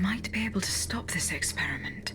might be able to stop this experiment.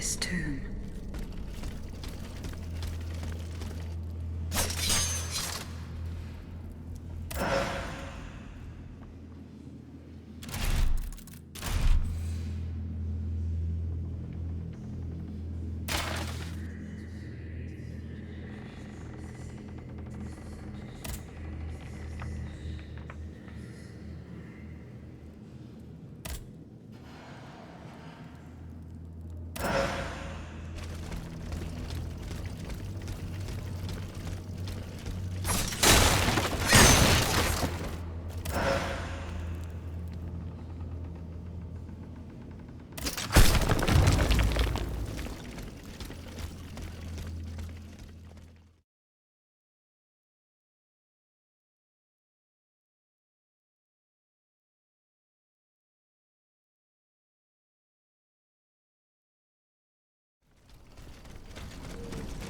this tomb.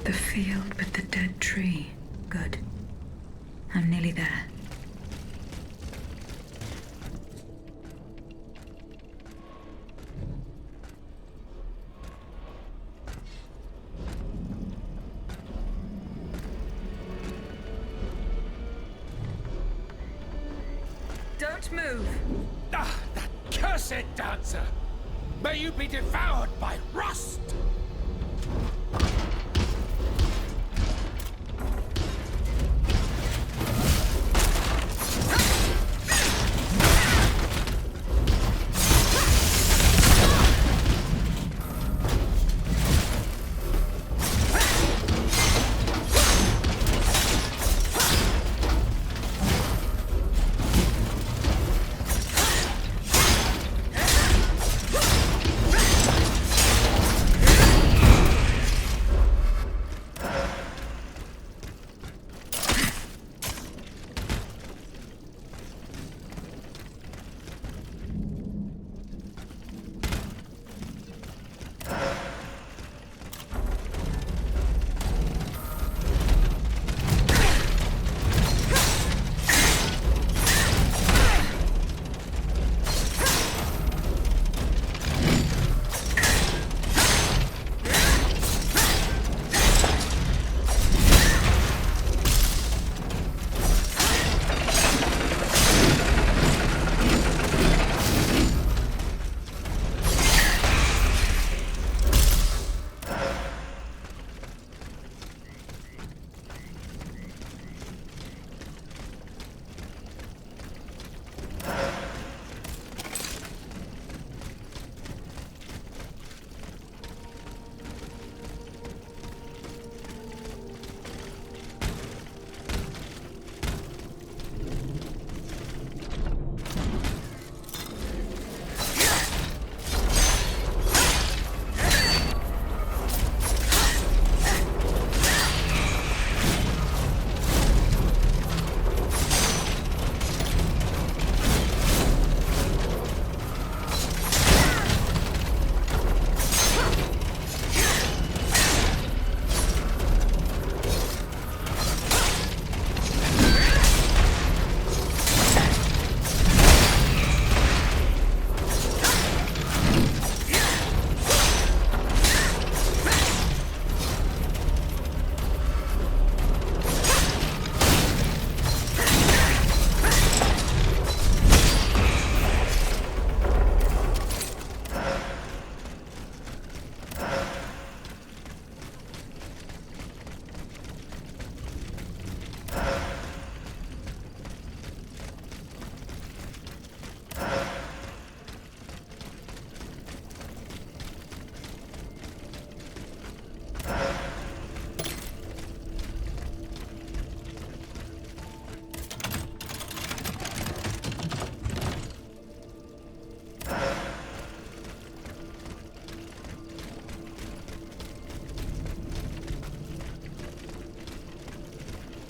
The field with the dead tree. Good. I'm nearly there. Don't move! Ah, that cursed dancer! May you be devoured by rust!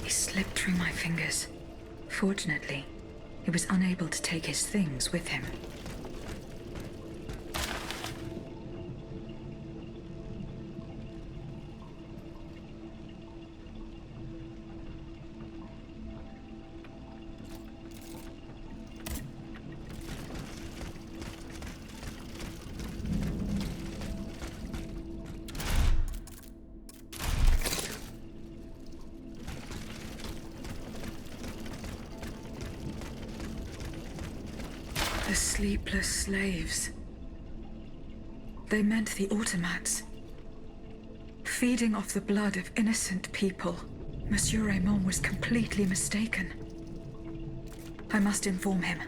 Slipped through my fingers. Fortunately, he was unable to take his things with him. The sleepless slaves. They meant the automats. Feeding off the blood of innocent people. Monsieur Raymond was completely mistaken. I must inform him.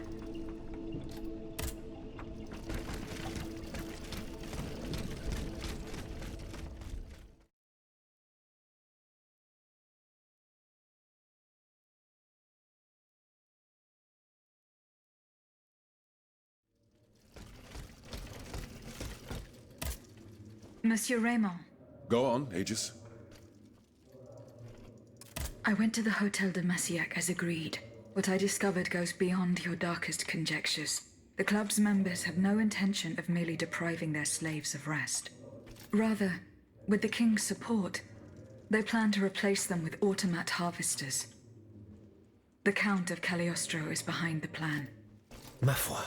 Monsieur Raymond. Go on, Aegis. I went to the Hotel de Massiac as agreed. What I discovered goes beyond your darkest conjectures. The club's members have no intention of merely depriving their slaves of rest. Rather, with the king's support, they plan to replace them with automat harvesters. The Count of Cagliostro is behind the plan. Ma foi.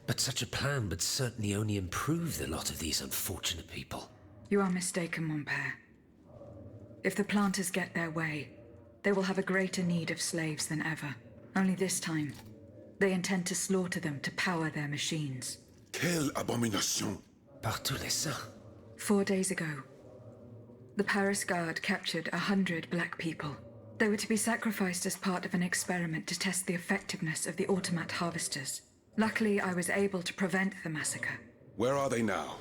But such a plan would certainly only improve the lot of these unfortunate people. You are mistaken, mon père. If the planters get their way, they will have a greater need of slaves than ever. Only this time, they intend to slaughter them to power their machines. Quelle abomination! Par tous les saints. 4 days ago, the Paris Guard captured 100 black people. They were to be sacrificed as part of an experiment to test the effectiveness of the automat harvesters. Luckily, I was able to prevent the massacre. Where are they now?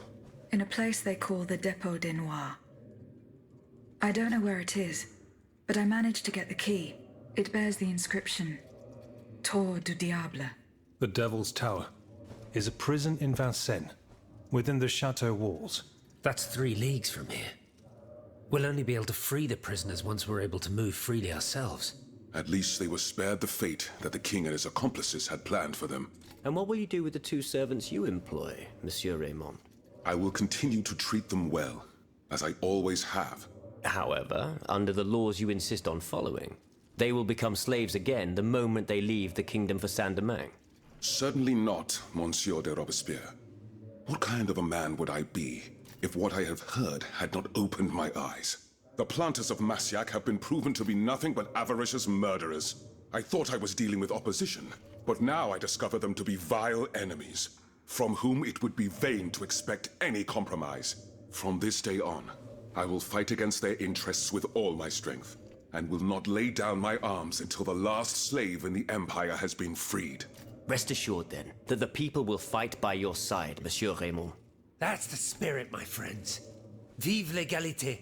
In a place they call the Dépôt des Noirs. I don't know where it is, but I managed to get the key. It bears the inscription, Tour du Diable. The Devil's Tower is a prison in Vincennes, within the chateau walls. That's 3 leagues from here. We'll only be able to free the prisoners once we're able to move freely ourselves. At least they were spared the fate that the king and his accomplices had planned for them. And what will you do with the 2 servants you employ, Monsieur Raymond? I will continue to treat them well, as I always have. However, under the laws you insist on following, they will become slaves again the moment they leave the kingdom for Saint-Domingue. Certainly not, Monsieur de Robespierre. What kind of a man would I be if what I have heard had not opened my eyes? The planters of Massiac have been proven to be nothing but avaricious murderers. I thought I was dealing with opposition, but now I discover them to be vile enemies, from whom it would be vain to expect any compromise. From this day on, I will fight against their interests with all my strength, and will not lay down my arms until the last slave in the Empire has been freed. Rest assured, then, that the people will fight by your side, Monsieur Raymond. That's the spirit, my friends. Vive l'égalité!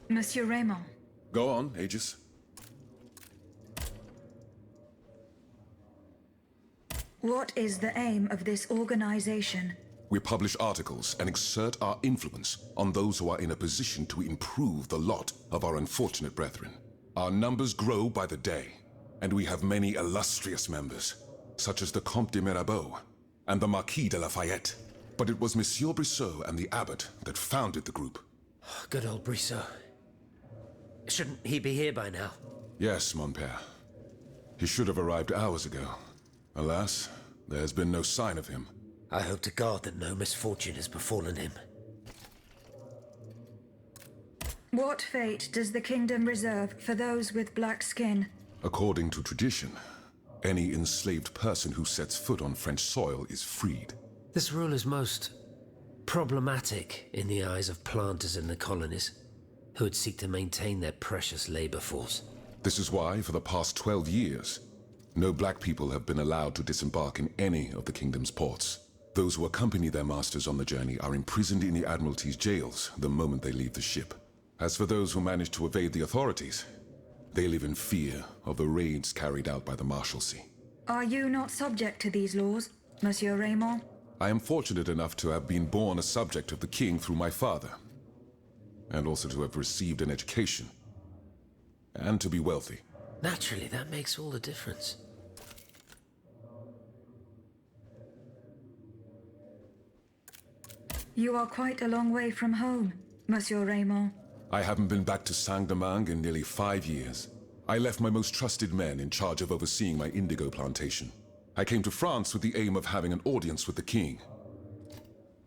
Monsieur Raymond. Go on, Aegis. What is the aim of this organization? We publish articles and exert our influence on those who are in a position to improve the lot of our unfortunate brethren. Our numbers grow by the day, and we have many illustrious members, such as the Comte de Mirabeau and the Marquis de Lafayette. But it was Monsieur Brissot and the abbot that founded the group. Good old Brissot. Shouldn't he be here by now? Yes, mon père. He should have arrived hours ago. Alas, there has been no sign of him. I hope to God that no misfortune has befallen him. What fate does the kingdom reserve for those with black skin? According to tradition, any enslaved person who sets foot on French soil is freed. This rule is most problematic in the eyes of planters in the colonies, who would seek to maintain their precious labor force. This is why, for the past 12 years, no black people have been allowed to disembark in any of the kingdom's ports. Those who accompany their masters on the journey are imprisoned in the Admiralty's jails the moment they leave the ship. As for those who manage to evade the authorities, they live in fear of the raids carried out by the Marshalsea. Are you not subject to these laws, Monsieur Raymond? I am fortunate enough to have been born a subject of the king through my father, and also to have received an education, and to be wealthy. Naturally, that makes all the difference. You are quite a long way from home, Monsieur Raymond. I haven't been back to Saint-Domingue in nearly 5 years. I left my most trusted men in charge of overseeing my indigo plantation. I came to France with the aim of having an audience with the king.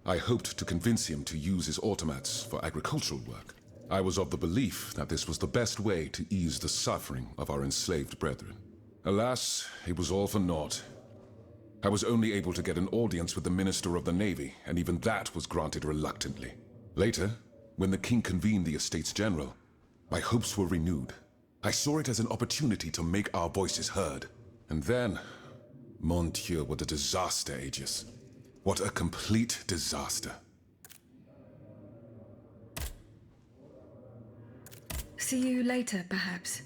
I hoped to convince him to use his automats for agricultural work. I was of the belief that this was the best way to ease the suffering of our enslaved brethren. Alas, it was all for naught. I was only able to get an audience with the Minister of the Navy, and even that was granted reluctantly. Later, when the king convened the Estates General, my hopes were renewed. I saw it as an opportunity to make our voices heard. And then, mon Dieu, what a disaster, Aegis. What a complete disaster. See you later, perhaps.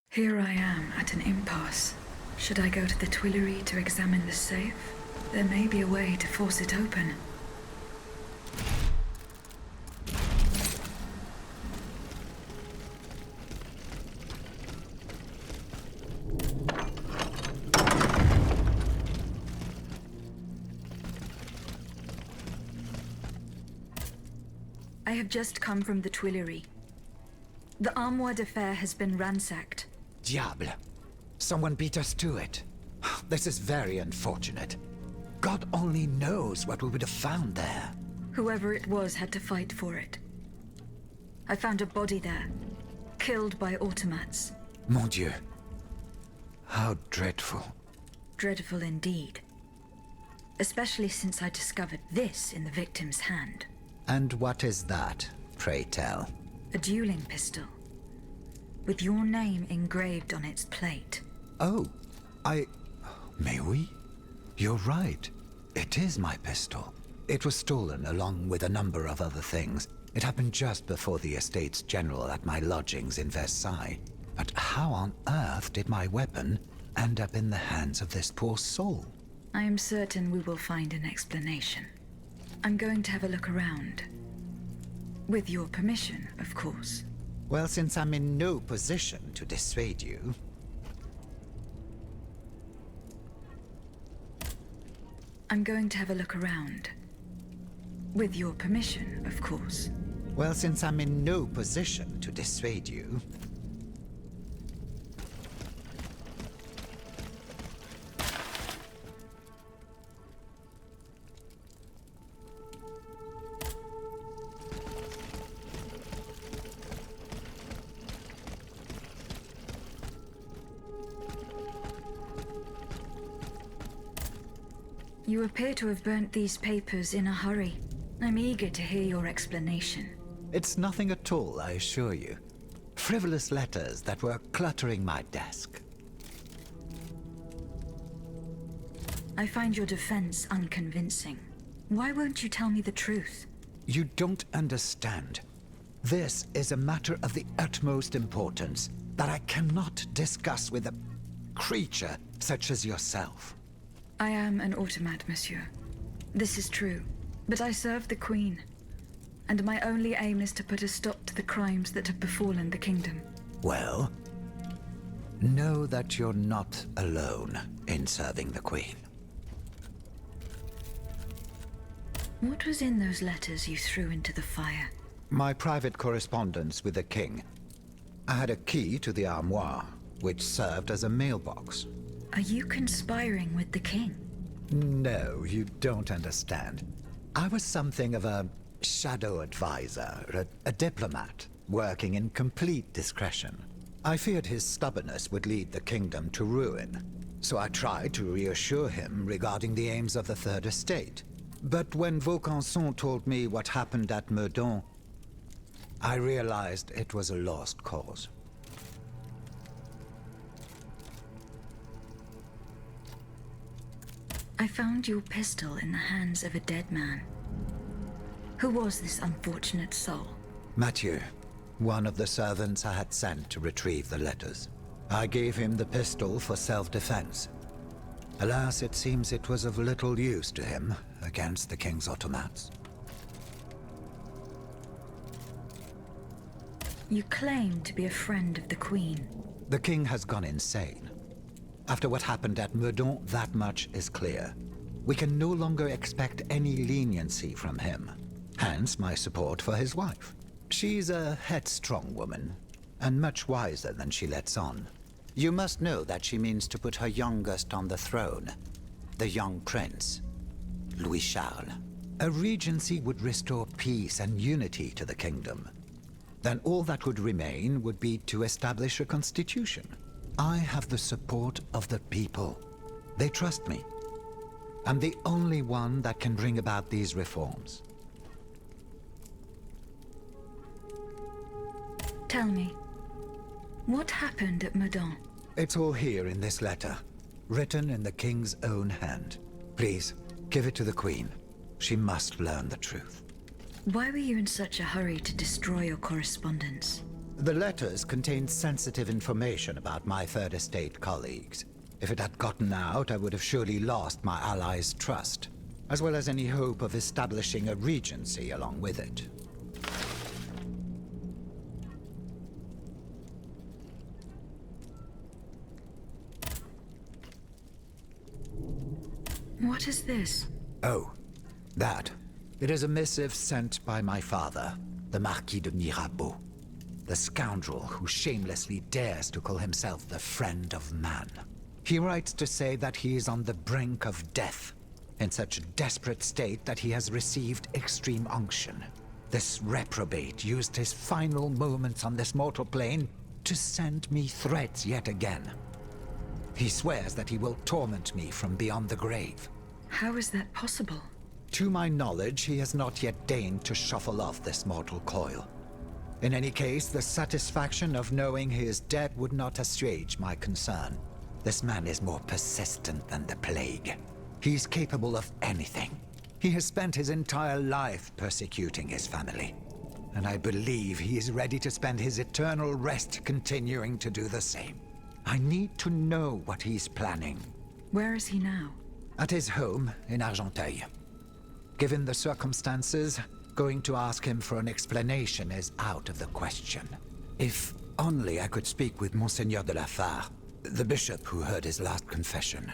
Here I am at an impasse. Should I go to the Tuileries to examine the safe? There may be a way to force it open. I have just come from the Tuileries. The Armoire de Fer has been ransacked. Diable. Someone beat us to it. This is very unfortunate. God only knows what we would have found there. Whoever it was had to fight for it. I found a body there, killed by automats. Mon Dieu. How dreadful. Dreadful indeed. Especially since I discovered this in the victim's hand. And what is that, pray tell? A dueling pistol, with your name engraved on its plate. Oh, May we? You're right. It is my pistol. It was stolen along with a number of other things. It happened just before the Estates General at my lodgings in Versailles. But how on earth did my weapon end up in the hands of this poor soul? I am certain we will find an explanation. I'm going to have a look around. With your permission, of course. Well, since I'm in no position to dissuade you... I'm going to have a look around. With your permission, of course. Well, since I'm in no position to dissuade you... You appear to have burnt these papers in a hurry. I'm eager to hear your explanation. It's nothing at all, I assure you. Frivolous letters that were cluttering my desk. I find your defense unconvincing. Why won't you tell me the truth? You don't understand. This is a matter of the utmost importance that I cannot discuss with a creature such as yourself. I am an automat, monsieur. This is true. But I serve the Queen. And my only aim is to put a stop to the crimes that have befallen the kingdom. Well, know that you're not alone in serving the Queen. What was in those letters you threw into the fire? My private correspondence with the King. I had a key to the armoire, which served as a mailbox. Are you conspiring with the king? No, you don't understand. I was something of a shadow advisor, a diplomat, working in complete discretion. I feared his stubbornness would lead the kingdom to ruin, so I tried to reassure him regarding the aims of the Third Estate. But when Vaucanson told me what happened at Meudon, I realized it was a lost cause. I found your pistol in the hands of a dead man. Who was this unfortunate soul? Mathieu, one of the servants I had sent to retrieve the letters. I gave him the pistol for self-defense. Alas, it seems it was of little use to him against the king's automats. You claim to be a friend of the Queen. The king has gone insane. After what happened at Meudon, that much is clear. We can no longer expect any leniency from him. Hence my support for his wife. She's a headstrong woman, and much wiser than she lets on. You must know that she means to put her youngest on the throne, the young prince, Louis Charles. A regency would restore peace and unity to the kingdom. Then all that would remain would be to establish a constitution. I have the support of the people. They trust me. I'm the only one that can bring about these reforms. Tell me, what happened at Meudon? It's all here in this letter, written in the king's own hand. Please, give it to the queen. She must learn the truth. Why were you in such a hurry to destroy your correspondence? The letters contained sensitive information about my Third Estate colleagues. If it had gotten out, I would have surely lost my allies' trust, as well as any hope of establishing a regency along with it. What is this? Oh, that. It is a missive sent by my father, the Marquis de Mirabeau, the scoundrel who shamelessly dares to call himself the friend of man. He writes to say that he is on the brink of death, in such a desperate state that he has received extreme unction. This reprobate used his final moments on this mortal plane to send me threats yet again. He swears that he will torment me from beyond the grave. How is that possible? To my knowledge, he has not yet deigned to shuffle off this mortal coil. In any case, the satisfaction of knowing he is dead would not assuage my concern. This man is more persistent than the plague. He's capable of anything. He has spent his entire life persecuting his family. And I believe he is ready to spend his eternal rest continuing to do the same. I need to know what he's planning. Where is he now? At his home in Argenteuil. Given the circumstances, going to ask him for an explanation is out of the question. If only I could speak with Monseigneur de la Fare, the bishop who heard his last confession.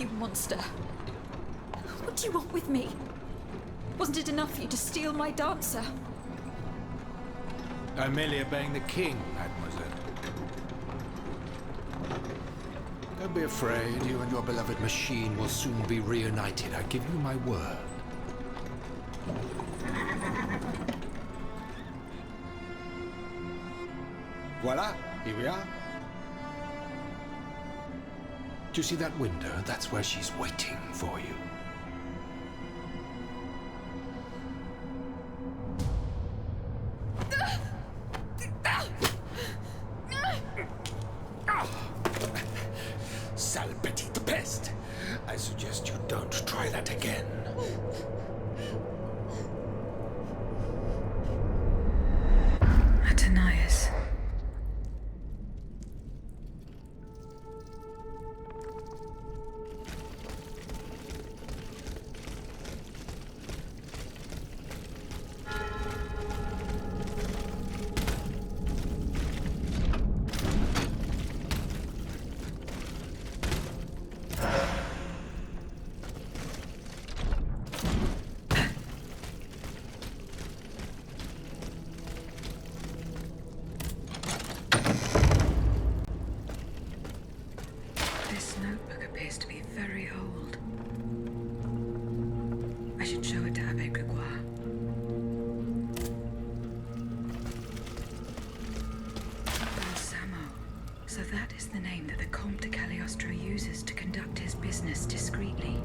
you monster. What do you want with me? Wasn't it enough for you to steal my dancer? I'm merely obeying the king, mademoiselle. Don't be afraid. You and your beloved machine will soon be reunited. I give you my word. Voila, here we are. Do you see that window? That's where she's waiting for you. Sale petite peste. I suggest you don't try that again. Atanias. This notebook appears to be very old. I should show it to Abbe Grégoire. Balsamo. So that is the name that the Comte de Cagliostro uses to conduct his business discreetly.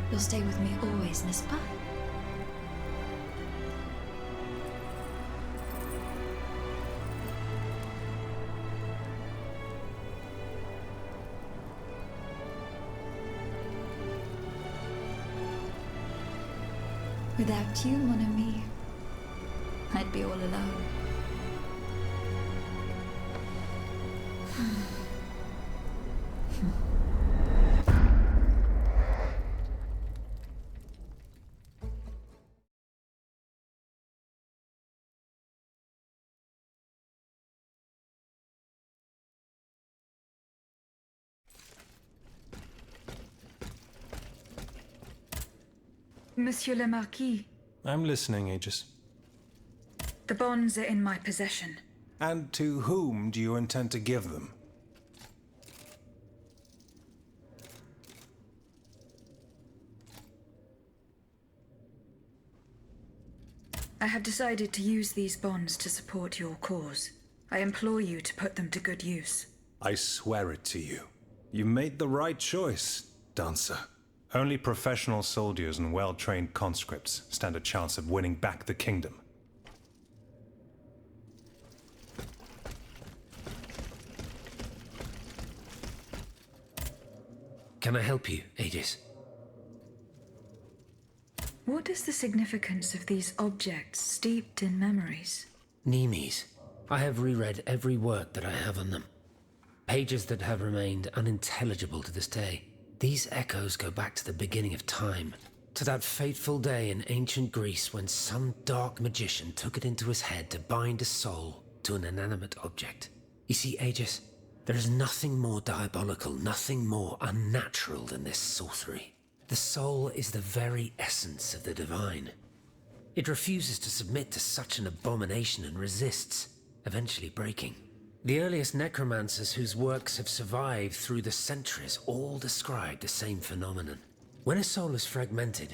You'll stay with me always, n'est-ce pas? Without you, mon ami, I'd be all alone. Monsieur le Marquis, I'm listening, Aegis. the bonds are in my possession. And to whom do you intend to give them? I have decided to use these bonds to support your cause. I implore you to put them to good use. I swear it to you. You made the right choice, Dancer. Only professional soldiers and well-trained conscripts stand a chance of winning back the kingdom. Can I help you, Aegis? What is the significance of these objects steeped in memories? Nemes. I have reread every work that I have on them. Pages that have remained unintelligible to this day. These echoes go back to the beginning of time, to that fateful day in ancient Greece when some dark magician took it into his head to bind a soul to an inanimate object. You see, Aegis, there is nothing more diabolical, nothing more unnatural than this sorcery. The soul is the very essence of the divine. It refuses to submit to such an abomination and resists, eventually breaking. The earliest necromancers whose works have survived through the centuries all describe the same phenomenon. When a soul is fragmented,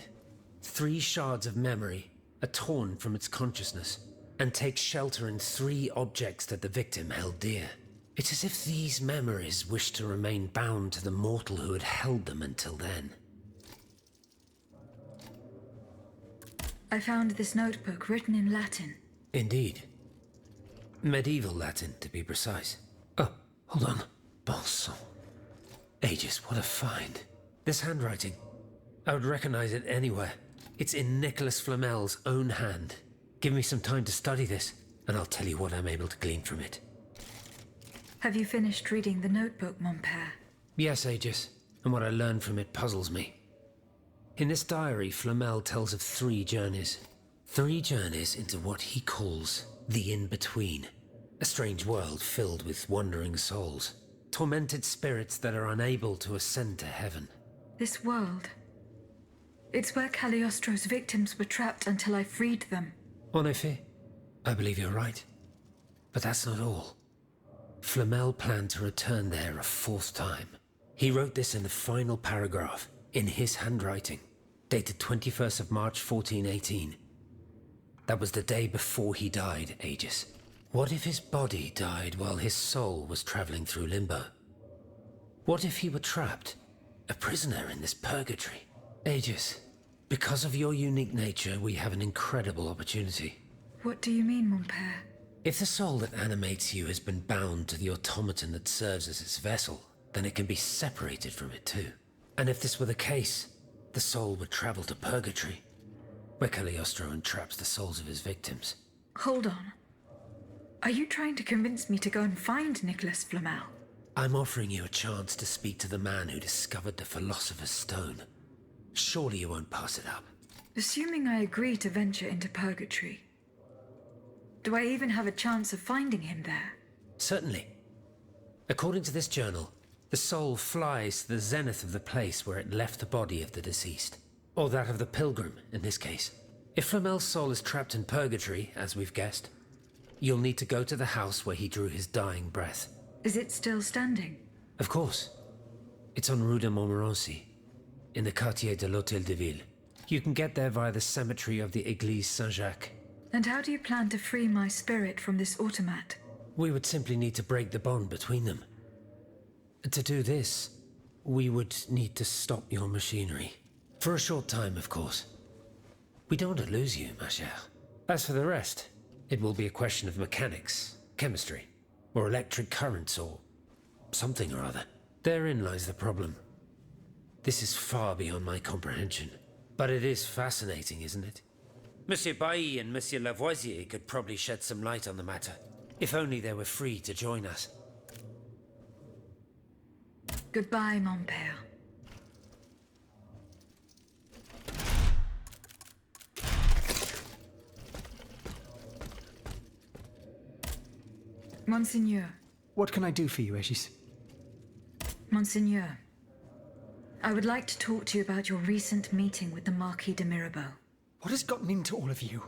3 shards of memory are torn from its consciousness and take shelter in 3 objects that the victim held dear. It's as if these memories wish to remain bound to the mortal who had held them until then. I found this notebook written in Latin. Indeed. Medieval Latin, to be precise. Oh, hold on. Bon sang. Aegis, what a find. This handwriting. I would recognize it anywhere. It's in Nicholas Flamel's own hand. Give me some time to study this, and I'll tell you what I'm able to glean from it. Have you finished reading the notebook, mon père? Yes, Aegis, and what I learned from it puzzles me. In this diary, Flamel tells of 3 journeys. 3 journeys into what he calls the in-between. A strange world filled with wandering souls. Tormented spirits that are unable to ascend to heaven. This world. It's where Cagliostro's victims were trapped until I freed them. En effet, I believe you're right. But that's not all. Flamel planned to return there a 4th time. He wrote this in the final paragraph, in his handwriting, dated 21st of March 1418. That was the day before he died, Aegis. What if his body died while his soul was traveling through limbo? What if he were trapped, a prisoner in this purgatory? Aegis, because of your unique nature, we have an incredible opportunity. What do you mean, mon père? If the soul that animates you has been bound to the automaton that serves as its vessel, then it can be separated from it too. And if this were the case, the soul would travel to purgatory, where Cagliostro entraps the souls of his victims. Hold on. Are you trying to convince me to go and find Nicholas Flamel? I'm offering you a chance to speak to the man who discovered the Philosopher's Stone. Surely you won't pass it up. Assuming I agree to venture into purgatory, do I even have a chance of finding him there? Certainly. According to this journal, the soul flies to the zenith of the place where it left the body of the deceased. Or that of the pilgrim, in this case. If Flamel's soul is trapped in purgatory, as we've guessed, you'll need to go to the house where he drew his dying breath. Is it still standing? Of course. It's on Rue de Montmorency, in the quartier de l'Hôtel de Ville. You can get there via the cemetery of the Église Saint-Jacques. And how do you plan to free my spirit from this automat? We would simply need to break the bond between them. To do this, we would need to stop your machinery. For a short time, of course. We don't want to lose you, ma chère. As for the rest, it will be a question of mechanics, chemistry, or electric currents, or something or other. Therein lies the problem. This is far beyond my comprehension. But it is fascinating, isn't it? Monsieur Bailly and Monsieur Lavoisier could probably shed some light on the matter, if only they were free to join us. Goodbye, mon père. Monseigneur. What can I do for you, Aegis? Monseigneur, I would like to talk to you about your recent meeting with the Marquis de Mirabeau. What has gotten into all of you?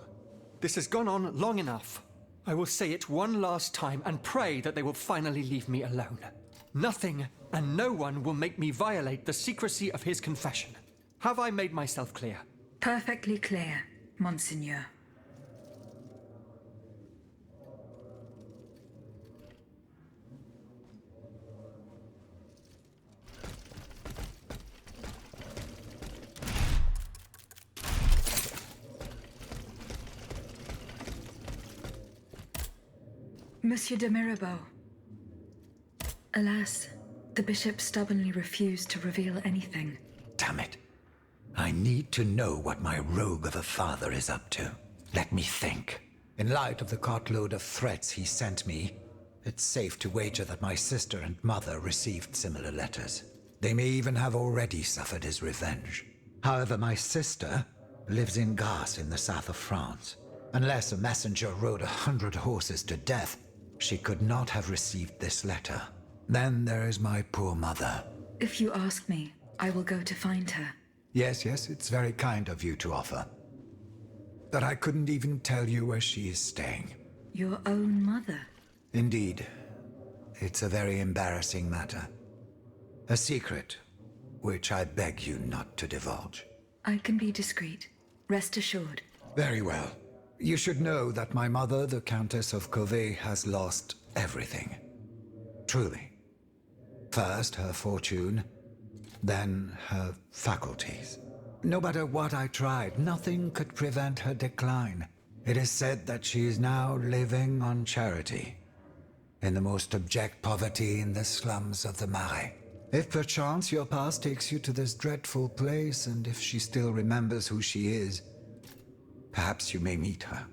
This has gone on long enough. I will say it one last time and pray that they will finally leave me alone. Nothing and no one will make me violate the secrecy of his confession. Have I made myself clear? Perfectly clear, Monseigneur. Monsieur de Mirabeau. Alas, the bishop stubbornly refused to reveal anything. Damn it. I need to know what my rogue of a father is up to. Let me think. In light of the cartload of threats he sent me, it's safe to wager that my sister and mother received similar letters. They may even have already suffered his revenge. However, my sister lives in Gars in the south of France. Unless a messenger rode 100 horses to death, she could not have received this letter. Then there is my poor mother. If you ask me, I will go to find her. Yes, it's very kind of you to offer. But I couldn't even tell you where she is staying. Your own mother? Indeed. It's a very embarrassing matter. A secret, which I beg you not to divulge. I can be discreet. Rest assured. Very well. You should know that my mother, the Countess of Covey, has lost everything. Truly. First, her fortune, then her faculties. No matter what I tried, nothing could prevent her decline. It is said that she is now living on charity, in the most abject poverty in the slums of the Marais. If perchance your past takes you to this dreadful place, and if she still remembers who she is, perhaps you may meet her.